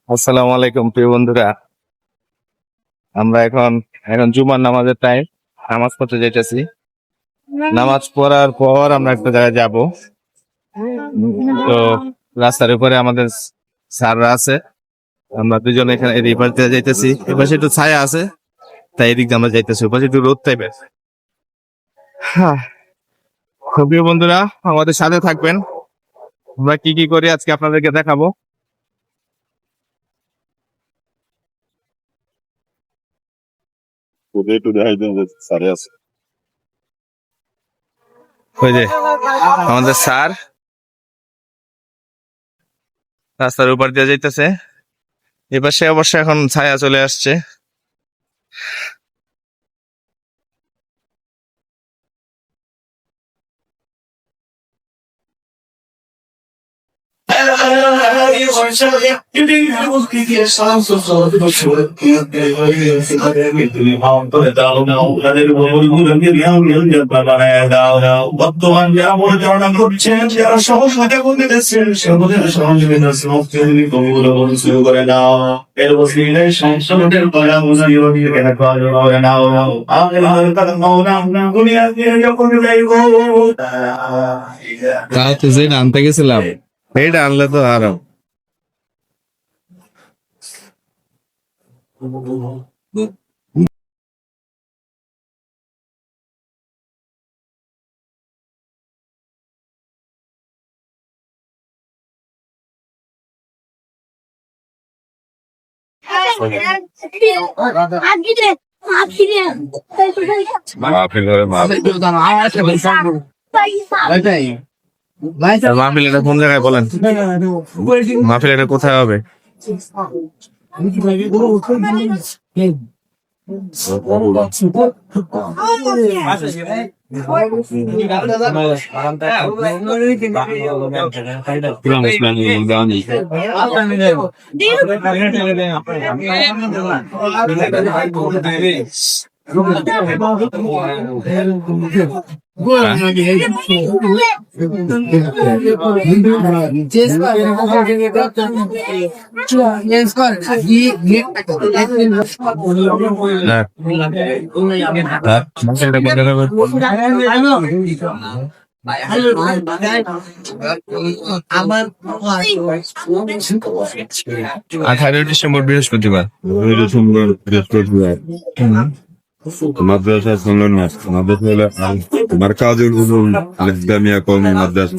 আসসালামু আলাইকুম প্রিয় বন্ধুরা। আমরা এখন এখন জুমার নামাজের টাইম। নামাজ পড়তে যাইতেছি। নামাজ পড়ার পর আমরা একটা জায়গায় যাব। তো রাস্তার উপরে আমাদের স্যাররা আছে। আমরা দুজন এখানে এই পাশ দিয়ে যাইতেছি। এই পাশে একটু ছায়া আছে, তাই এদিক দিয়ে আমরা যাইতেছি। ওই পাশে একটু রোদ টাইপের। হ্যাঁ, তো প্রিয় বন্ধুরা, আমাদের সাথে থাকবেন। আমরা কি কি করি আজকে আপনাদেরকে দেখাবো। তোদের একটু দেখাই দেন যে স্যারে আছে। ওই যে আমাদের স্যার রাস্তার উপর দিয়ে যাইতেছে। এপাশে অবশ্য এখন ছায়া চলে আসছে। বর্তমান যারা পরিচালনা করছেন, যারা সহযোগিতা করতেছেন, সেগুলোর সহযোগিতা শুরু করে নাও। এর বসিলে সংসদের পড়া বুঝিয়ে করে নাও। আল্লাহর কালাম না দুনিয়া দিয়ে যখন যাইবো তাও তো যেটা আনতে গেছিলাম এইটা আনলে তো আরো মাহফিল হবে মাহফিল। মাহফিল এটা কোন জায়গায় বলেন? মাহফিল এটা কোথায় হবে? মাহফিলটা কোন জায়গায় হবে? 18 ডিসেম্বর বৃহস্পতিবার। বৃহস্পতিবার মাদ্রাসা শুনলেন না, মাদ্রাসা হলে মার্কাজুল উলুম আল ইসলামিয়া কওমি মাদ্রাসা,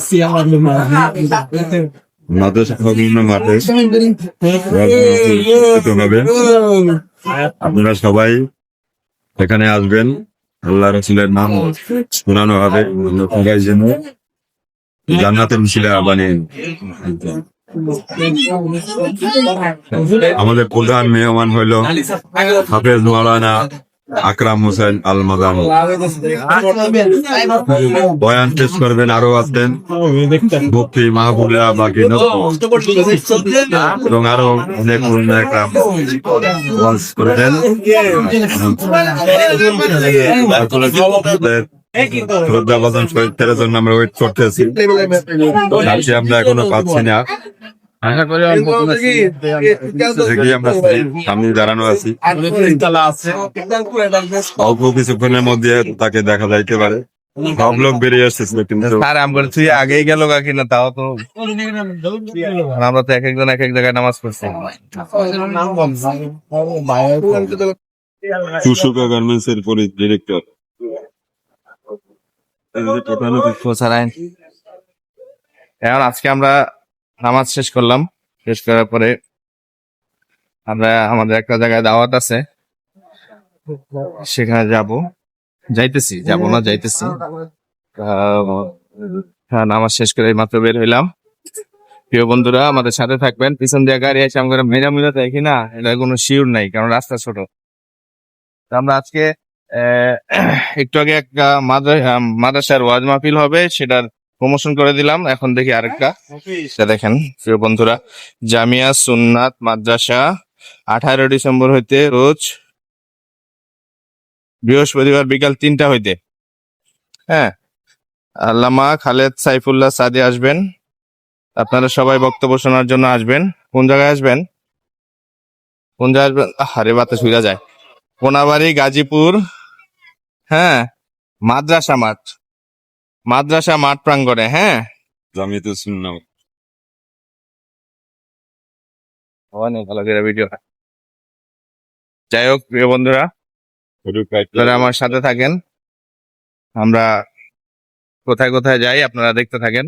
মাদ্রাসা কওমি মাঠে অনুষ্ঠিত হবে। আপনারা সবাই এখানে আসবেন। আল্লাহ রাসূলের নাম শোনানো হবে, সবাই যেন জান্নাতের মিছিলে বানিয়ে। আমাদের প্রধান মেহমান হইল হাফেজ মাওলানা আকরাম হোসেন আল মাদানী। বয়ান পেশ করবেন আরো আছেন মুফতি মাহবুবুল্লাহ বাকি এবং আরো অনেক ওয়াজ করেছেন। শ্রদ্ধা বাদন শহীদের জন্য আমরা ওয়েট করতেছি, আমরা এখনো পাচ্ছি না। আশা করি আমরা সামনে দাঁড়ানো আছি, অল্প কিছুক্ষণের মধ্যে তাকে দেখা যাইতে পারে। সব লোক বেরিয়ে আসতেছিল, কিন্তু তুই আগেই গেল কিনা তাও তো। আমরা তো এক একজন এক এক জায়গায় নামাজ পড়ছি। চুশুকা গার্মেন্টস এর ডিরেক্টর। এখন আজকে আমরা নামাজ শেষ করলাম। শেষ করার পরে আমরা আমাদের একটা জায়গায় দাওয়াত আছে, সেখানে যাইতেছি নামাজ শেষ করে মাত্র বের হইলাম। প্রিয় বন্ধুরা, আমাদের সাথে থাকবেন। পিছন দিয়ে গাড়ি এসে আমরা মেরা মিলা দেখি না, এটা কোনো শিওর নাই, কারণ রাস্তা ছোট। তো আমরা আজকে একটু আগে একটা মাদ্রাসার ওয়াজ মাহফিল হবে, সেটার প্রমোশন করে দিলাম। এখন দেখি আরেকটা, সেটা দেখেন প্রিয় বন্ধুরা। জামিয়া সুন্নাত মাদ্রাসা 18 ডিসেম্বর হইতে রোজ বৃহস্পতিবার বিকাল 3টা হইতে, হ্যাঁ, আল্লামা খালেদ সাইফুল্লাহ সাদি আসবেন। আপনারা সবাই বক্তব্য শোনার জন্য আসবেন। কোন জায়গায় আসবেন? কোন জায়গায় আসবেন? আরে বাতাস হইয়া যায়। কোনাবাড়ি, গাজীপুর, হ্যাঁ, মাদ্রাসা মাঠ প্রাঙ্গণে, হ্যাঁ। জামিয়াতে সুন্নাহ। অনেক ভালো করে ভিডিও। যাই হোক প্রিয় বন্ধুরা, আপনারা আমার সাথে থাকেন। আমরা কোথায় কোথায় যাই আপনারা দেখতে থাকেন।